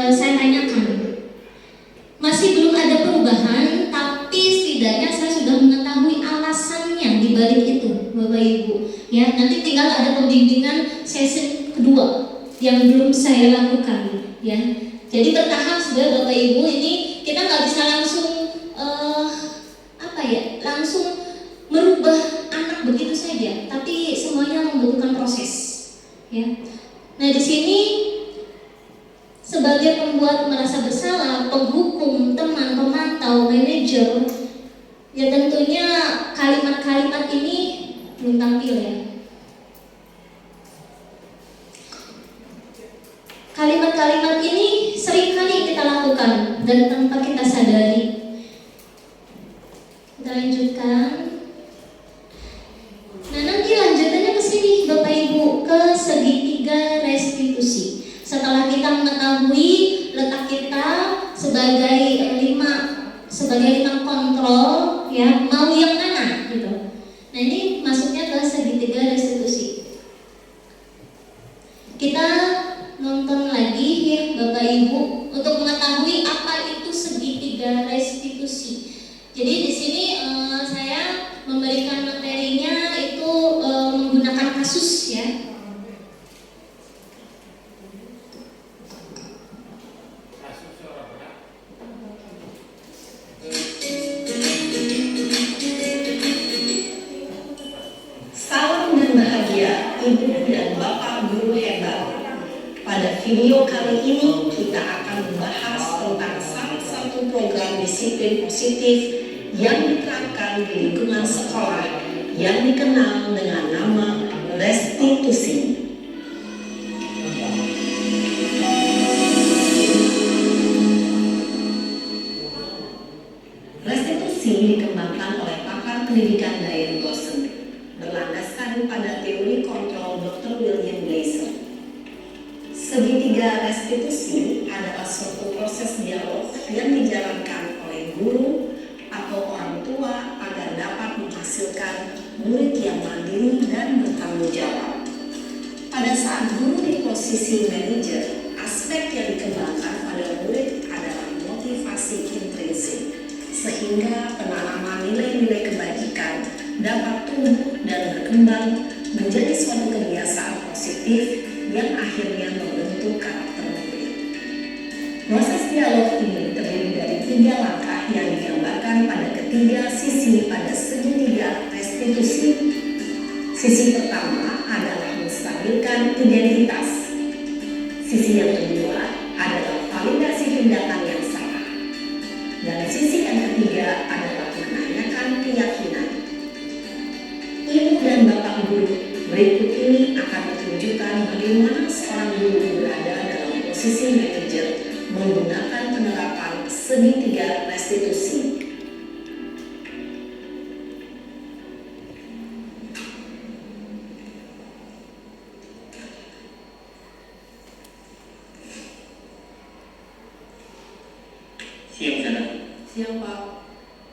saya tanyakan. Masih belum ada perubahan, tapi setidaknya saya sudah mengetahui alasannya di balik itu, Bapak Ibu. Ya, nanti tinggal ada pembimbingan sesi kedua yang belum saya lakukan. Ya, jadi bertahap sudah Bapak Ibu. Ini kita nggak bisa langsung langsung merubah anak begitu saja, tapi semuanya membutuhkan proses. Ya, nah di sini sebagai pembuat merasa bersalah, penghukum, teman, pemantau, manajer, ya tentunya kalimat-kalimat ini belum tampil ya. Kalimat-kalimat ini seringkali kita lakukan dan tanpa kita sadari. Kita lanjutkan. Nah, nanti lanjutannya ke sini Bapak Ibu, ke segitiga restitusi. Setelah kita mengetahui letak kita sebagai lima kontrol, ya mau yang mana gitu. Nah ini masuk sini saya memberikan materinya itu menggunakan kasus ya. Salam dan bahagia Ibu dan Bapak Guru hebat. Pada video kali ini kita akan membahas tentang salah satu program disiplin positif yang diterapkan di lingkungan sekolah yang dikenal dengan nama restitusi. Restitusi dikembangkan oleh pakar pendidikan Diane Gosson berlandaskan pada teori kontrol Dr. William Glasser. Segitiga restitusi adalah suatu proses dialog yang dijalankan oleh guru atau orang tua agar dapat menghasilkan murid yang mandiri dan bertanggung jawab. Pada saat guru di posisi manajer, aspek yang dikembangkan pada murid adalah motivasi intrinsik, sehingga penanaman nilai-nilai kebajikan dapat tumbuh dan berkembang menjadi suatu kebiasaan positif yang akhirnya membentuk karakter murid. Proses dialog ini terdiri dari 3 langkah yang digambarkan pada ketiga sisi pada segitiga restitusi. Sisi pertama adalah menstabilkan identitas. Sisi yang kedua adalah validasi tindakan yang salah. Dan sisi yang ketiga adalah menanyakan keyakinan. Ibu dan Bapak Guru, berikut ini akan menunjukkan bagaimana seorang guru berada dalam posisi manajer menggunakan penerapan segitiga restitusi. Siang Sarah. Siang Pak.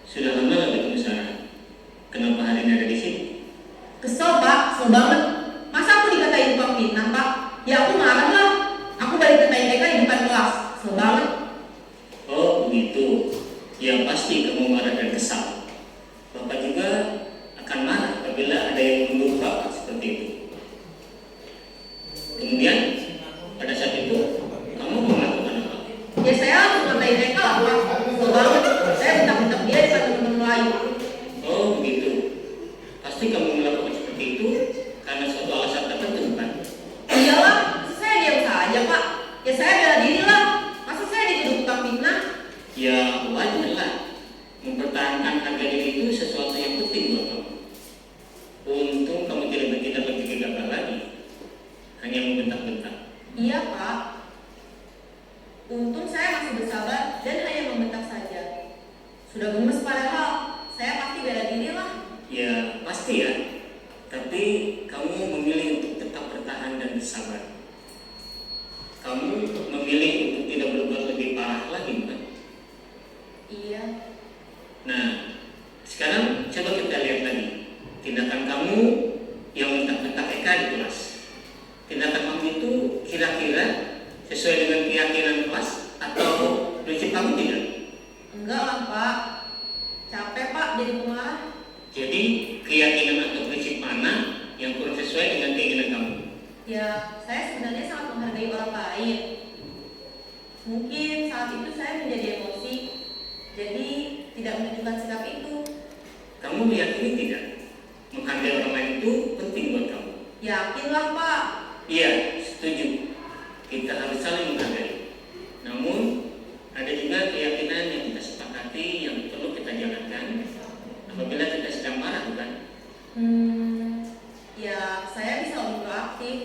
Sudah lama gak ketemu Sarah? Kenapa hari ini ada di sini? Kesel Pak, kesel banget. Masa aku dikatain tukang fitnah Pak? Ya aku marah lah. Aku balik katain TK di depan kelas. Kesel banget. Oh begitu. Ya pasti kamu marah dan kesal. Bapak juga akan marah apabila ada yang menuduh Bapak seperti itu. Kemudian pada saat itu kamu mau melakukan apa? Ya saya harus ngatain TK lah Pak. Kesel banget. Saya bentak-bentak dia di depan teman-teman lain. Oh begitu. Pasti kamu melakukan seperti itu karena suatu alasan tertentu bukan? Iyalah, saya diam saja Pak. Ya saya bela diri lah. Masa saya dituduh tukang fitnah? Ya wajar lah. Mempertahankan harga diri itu sesuatu yang penting buat kamu. Untung kamu tidak bertindak lebih gegabah lagi. Hanya membentak-bentak. Iya Pak. Untung saya masih bersabar dan hanya membentak saja. Sudah gemes padahal. Saya pasti bela diri lah. Ya pasti ya. Tapi kamu memilih untuk tetap bertahan dan bersabar. Kamu memilih untuk tidak berbuat lebih parah lagi bukan? Iya. Nah, sekarang coba kita lihat lagi tindakan kamu yang bentak-bentak Eka di kelas. Tindakan kamu itu kira-kira sesuai dengan keyakinan kelas atau prinsip kamu tidak? Enggak lah Pak. Capek Pak jadi pemarah. Jadi keyakinan atau prinsip mana yang kurang sesuai dengan keinginan kamu? Ya, saya sebenarnya sangat menghargai orang lain. Mungkin saat itu saya menjadi emosi, jadi tidak menunjukkan sikap itu. Kamu meyakini tidak? Menghargai orang lain itu penting buat kamu. Yakinlah Pak. Iya, setuju. Kita harus saling menghargai. Namun, ada juga keyakinan yang kita sepakati yang perlu kita jalankan apabila kita sedang marah, bukan? Ya saya bisa lebih proaktif,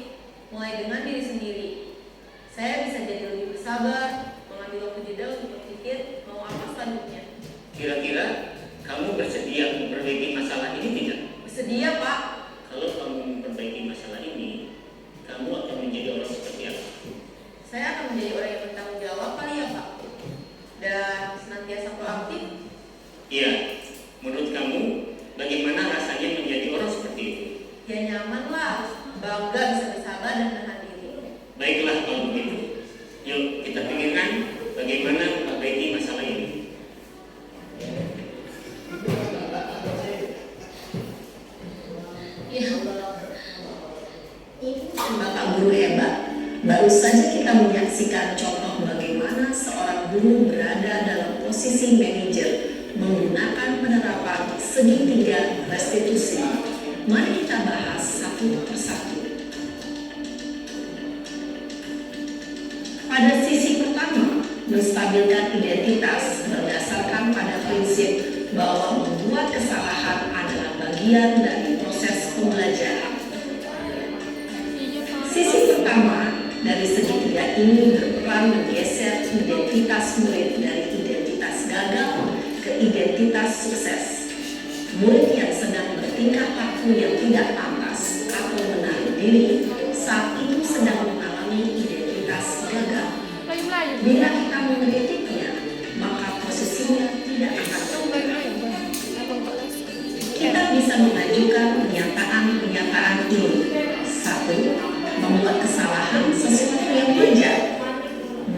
mulai dengan diri sendiri. Saya bisa jadi lebih bersabar, mengambil waktu jeda untuk berpikir mau apa selanjutnya. Kira-kira kamu bersedia memperbaiki masalah ini tidak? Bersedia Pak. Kalau kamu memperbaiki masalah ini, kamu akan menjadi orang seperti apa? Saya akan menjadi orang yang bertanggung jawab kali ya Pak. Dan senantiasa proaktif. Iya, menurut kamu bagaimana rasanya menjadi orang seperti itu? Ya nyaman lah, bangga bisa bersabar dan menahan diri. Baiklah kalau begitu. Yuk kita pikirkan bagaimana memperbaiki masalah ini. Baru saja kita menyaksikan contoh bagaimana seorang guru berada dalam posisi manajer menggunakan penerapan segitiga restitusi. Mari kita bahas satu persatu. Pada sisi pertama, menstabilkan identitas berdasarkan pada prinsip bahwa membuat kesalahan adalah bagian dari proses pembelajaran. Sisi pertama dari segitiga ini berperan menggeser identitas murid dari identitas gagal ke identitas sukses. Murid yang sedang bertingkah laku yang tidak pantas atau menarik diri saat itu sedang mengalami identitas gagal. Bila kita mengkritiknya, maka posisinya tidak akan terbuka. Kita bisa mengajukan pernyataan ini. 1. Membuat kesalahan sesuatu yang wajar.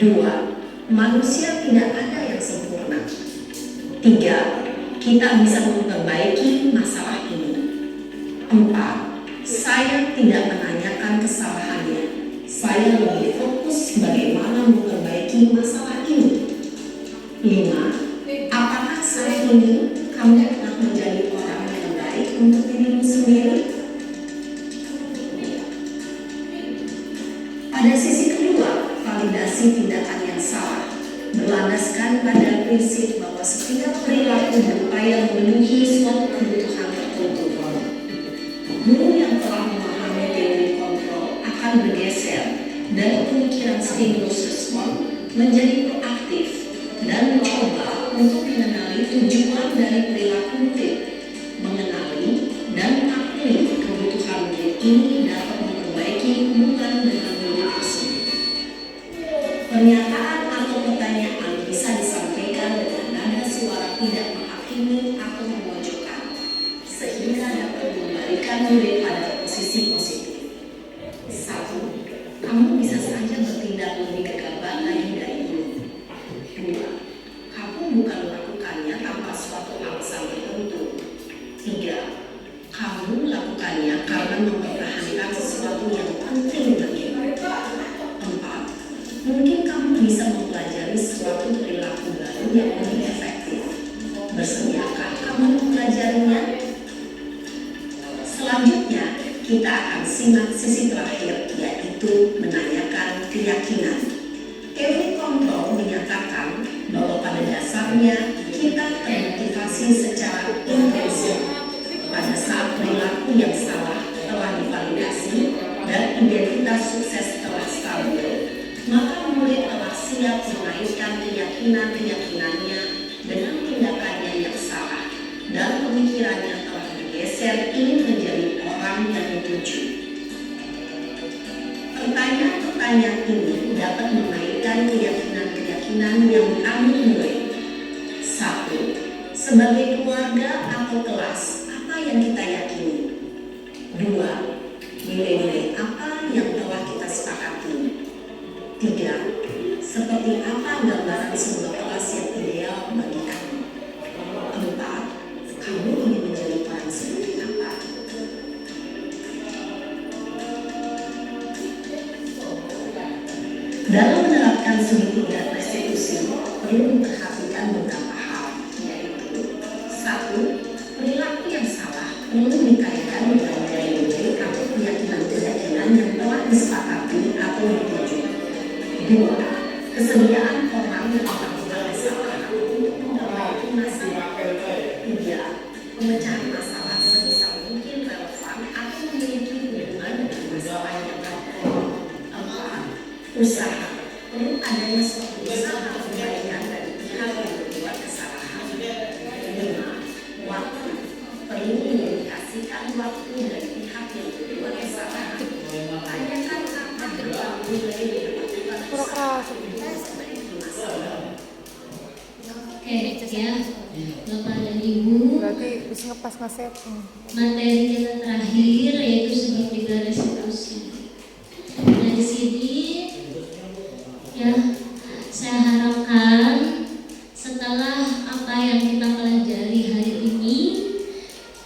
2. Manusia tidak ada yang sempurna. 3. Kita bisa memperbaiki masalah ini. 4. Saya tidak menanyakan kesalahannya. Saya lebih fokus bagaimana memperbaiki masalah ini. 5. Apakah saat ini kamu telah menjadi orang yang baik untuk dirimu sendiri? Pada sisi kedua, validasi tindakan yang salah berlandaskan pada prinsip bahwa setiap perilaku berupaya memenuhi suatu kebutuhan tertentu. Guru yang telah memahami teori kontrol akan bergeser dari pemikiran stimulus respon menjadi proaktif dan mencoba untuk mengenali tujuan dari perilaku murid, mengenali dan mengakui kebutuhan murid ini dapat memperbaiki hubungan dengan murid tersebut. Pernyataan atau pertanyaan bisa disampaikan dengan nada suara tidak menghakimi atau memojokkan, sehingga dapat memberikan murid pada posisi positif. 1. Kamu bisa saja bertindak lebih gegabah lagi dari ini. 2. Kamu bukan melakukannya tanpa suatu alasan tertentu. 3. Kamu melakukannya karena mempertahankan sesuatu yang penting bagimu. 4. Mungkin kamu bisa mempelajari suatu perilaku baru yang lebih efektif. Bersediakah kamu mempelajarinya? Selanjutnya, kita akan simak sisi terakhir, yaitu menanyakan keyakinan. Teori kontrol menyatakan bahwa pada dasarnya kita termotivasi secara intensif pada saat perilaku yang salah telah divalidasi dan identitas sukses telah stabil. Maka murid telah siap mengaitkan keyakinan-keyakinannya dengan tindakannya yang salah dan pemikirannya telah bergeser ingin menjadi orang yang dituju. Pertanyaan-pertanyaan ini dapat mengaitkan keyakinan-keyakinan yang diambil murid. 1. Sebagai keluarga atau kelas, apa yang kita yakini? 2. Nilai-nilai apa yang telah kita sepakati? 3. Seperti apa gambaran sebuah kelas yang ideal bagi kamu? 4. Kamu ingin menjadi orang seperti apa? Dalam menerapkan segitiga restitusi, perlu memperhatikan beberapa hal, yaitu 1. Perilaku yang salah perlu dikaitkan dengan nilai-nilai atau keyakinan-keyakinan yang telah disepakati atau dituju. 2. Kesediaan orang yang melakukan kesalahan untuk memperbaiki masalah. 3. Pemecahan masalah sebisa mungkin relevan atau memiliki hubungan dengan masalah yang ada. 4. Usaha perlu adanya suatu usaha perbaikan dari pihak yang membuat kesalahan. 5. Waktu perlu mendedikasikan waktu dari pihak yang membuat kesalahan. Tanyakan apa berulang nilai yang melakukan kesalahan. Oke, ya, Bapak dan Ibu. Berarti bisa ngepas ngeset. Materi kita terakhir yaitu segitiga restitusi. Nah, di sini ya saya harapkan setelah apa yang kita pelajari hari ini,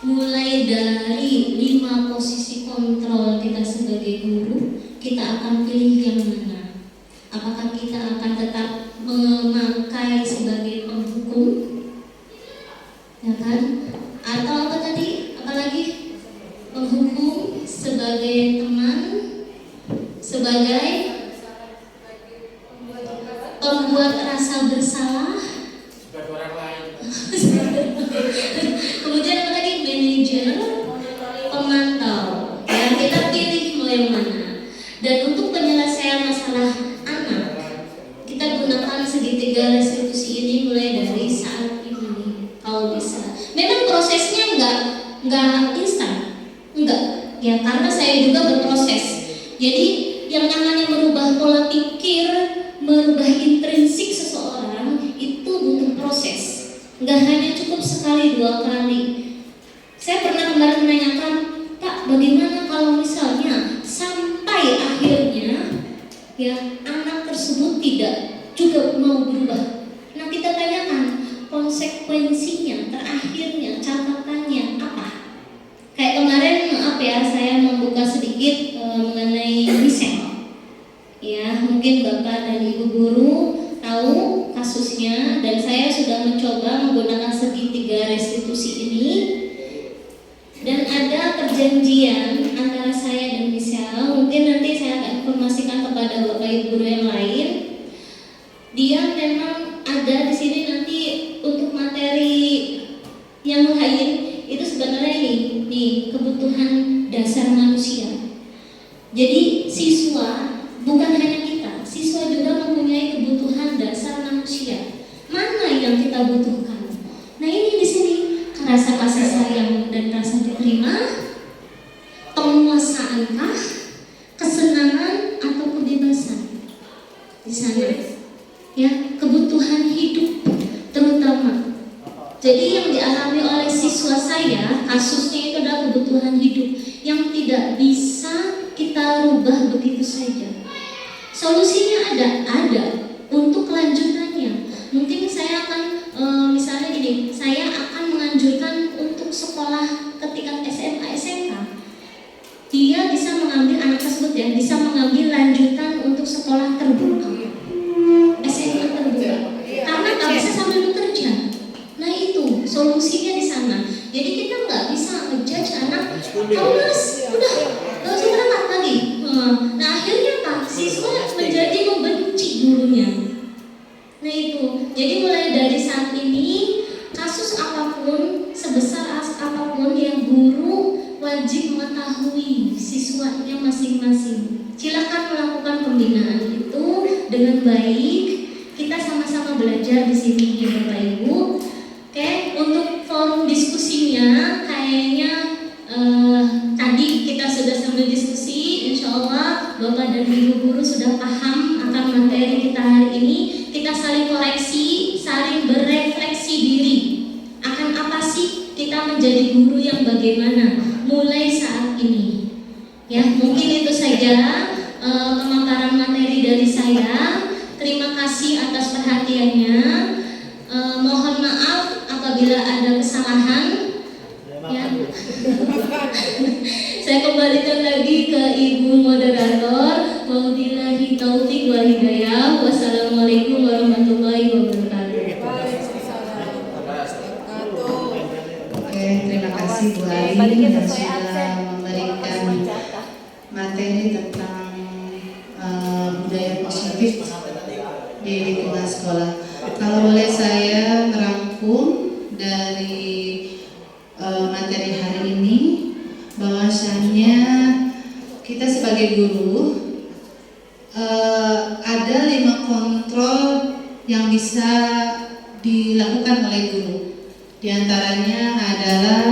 mulai dari 5 posisi kontrol kita sebagai guru, kita akan pilih yang mana ya kan? Atau apa tadi? Apalagi menghukum sebagai teman, sebagai pembuat rasa bersalah. Kemudian apa lagi? Manajer, pemantau. Ya, kita pilih mau yang mana. Dan untuk penyelesaian masalah anak, kita gunakan segitiga restitusi ini mulai dari saat ini, kalau bisa. Memang prosesnya nggak instan, enggak. Ya, karena saya juga berproses. Jadi yang namanya merubah pola pikir, merubah intrinsik seseorang itu butuh proses. Nggak hanya cukup sekali 2 kali. Saya pernah kemarin menanyakan, Pak, bagaimana kalau misalnya sampai akhirnya ya anak tersebut tidak juga mau berubah? Nah, kita tanyakan konsekuensinya, terakhirnya, catatannya apa? Kayak kemarin maaf ya, saya membuka sedikit mengenai Michelle. Ya, mungkin Bapak dan Ibu guru tahu kasusnya, dan saya sudah mencoba menggunakan segitiga restitusi ini. Dan ada perjanjian antara saya dan Michelle. Mungkin nanti saya akan informasikan kepada Bapak Ibu guru yang lain. Dia memang ada di sini nanti untuk materi yang lain. Itu sebenarnya ini kebutuhan dasar manusia. Jadi siswa bukan hanya kita, siswa juga mempunyai kebutuhan dasar manusia. Mana yang kita butuhkan? Nah, ini di sini rasa kasih sayang dan rasa diterima, penguasaankah, kesenangan atau kebebasan di sana. Ya, kebutuhan hidup terutama. Jadi yang dialami oleh siswa saya, kasusnya itu adalah kebutuhan hidup yang tidak bisa kita rubah begitu saja. Solusinya ada untuk kelanjutannya. Mungkin saya akan misalnya gini, saya akan menganjurkan untuk sekolah ketika SMA SMK, dia bisa mengambil, anak tersebut ya, bisa mengambil lanjutan untuk sekolah terbuka, SMA terbuka, karena nggak bisa sambil bekerja. Nah, itu solusinya di sana. Jadi kita nggak bisa ngejudge anak, kamu mas, udah nggak usah berangkat lagi. Nah, akhirnya Pak, siswa menjadi membenci gurunya. Nah, itu. Jadi mulai dari saat ini, kasus apapun, sebesar apapun, yang guru wajib mengetahui siswanya masing-masing. Silakan melakukan pembinaan itu dengan baik. Kita sama-sama belajar di sini, ya Bapak Ibu. Oke, untuk forum diskusinya kayaknya tadi kita sudah sambil diskusi. Insya Allah Bapak dan Ibu guru sudah paham akan materi kita hari ini. Kita saling koreksi, saling berefleksi diri. Akan apa sih kita menjadi guru yang bagaimana mulai saat ini? Ya, mungkin itu saja pemaparan materi dari saya. Terima kasih atas perhatiannya. Mohon maaf apabila ada kesalahan. Ya. Saya kembalikan lagi ke Ibu Moderator. Wabillahi taufiq wal hidayah. Wassalamualaikum warahmatullahi wabarakatuh. Oke, terima kasih Bu Ain yang sudah memberikan materi tentang budaya positif di lingkungan sekolah. Kalau boleh saya merangkum dari materi hari ini, bahwasannya kita sebagai guru ada 5 kontrol yang bisa dilakukan oleh guru. Di antaranya adalah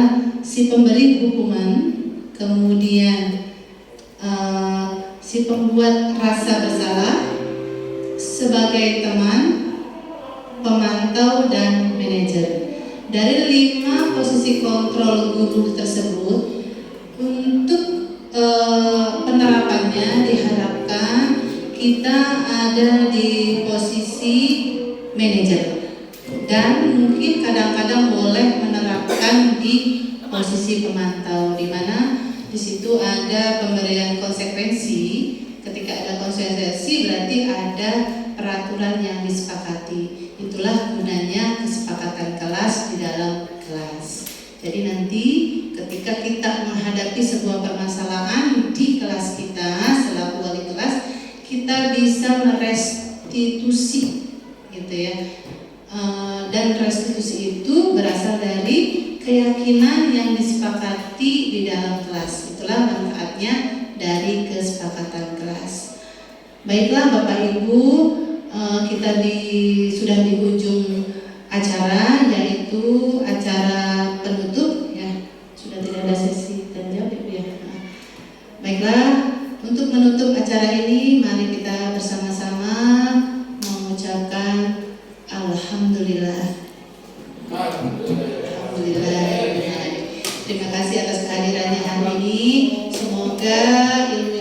si pemberi hukuman, kemudian si pembuat rasa bersalah, sebagai teman, pemantau, dan manajer. Dari 5 posisi kontrol guru tersebut, untuk penerapannya diharapkan kita ada di posisi manajer, dan mungkin kadang-kadang boleh menerapkan di posisi pemantau, di mana di situ ada pemberian konsekuensi. Ketika ada konsekuensi berarti ada peraturan yang disepakati. Itulah gunanya kesepakatan kelas di dalam kelas. Jadi nanti ketika kita menghadapi sebuah permasalahan di kelas kita selaku wali kelas, kita bisa merestitusi gitu ya. Dan restitusi itu berasal dari keyakinan yang disepakati di dalam kelas. Itulah manfaatnya dari kesepakatan kelas. Baiklah Bapak Ibu, kita sudah di ujung acara, yaitu acara penutup ya. Sudah tidak ada sesi tanya Ibu ya. Baiklah, untuk menutup acara ini mari kita bersama-sama mengucapkan Alhamdulillah. Alhamdulillah. Terima kasih atas kehadirannya hari ini. Semoga ilmu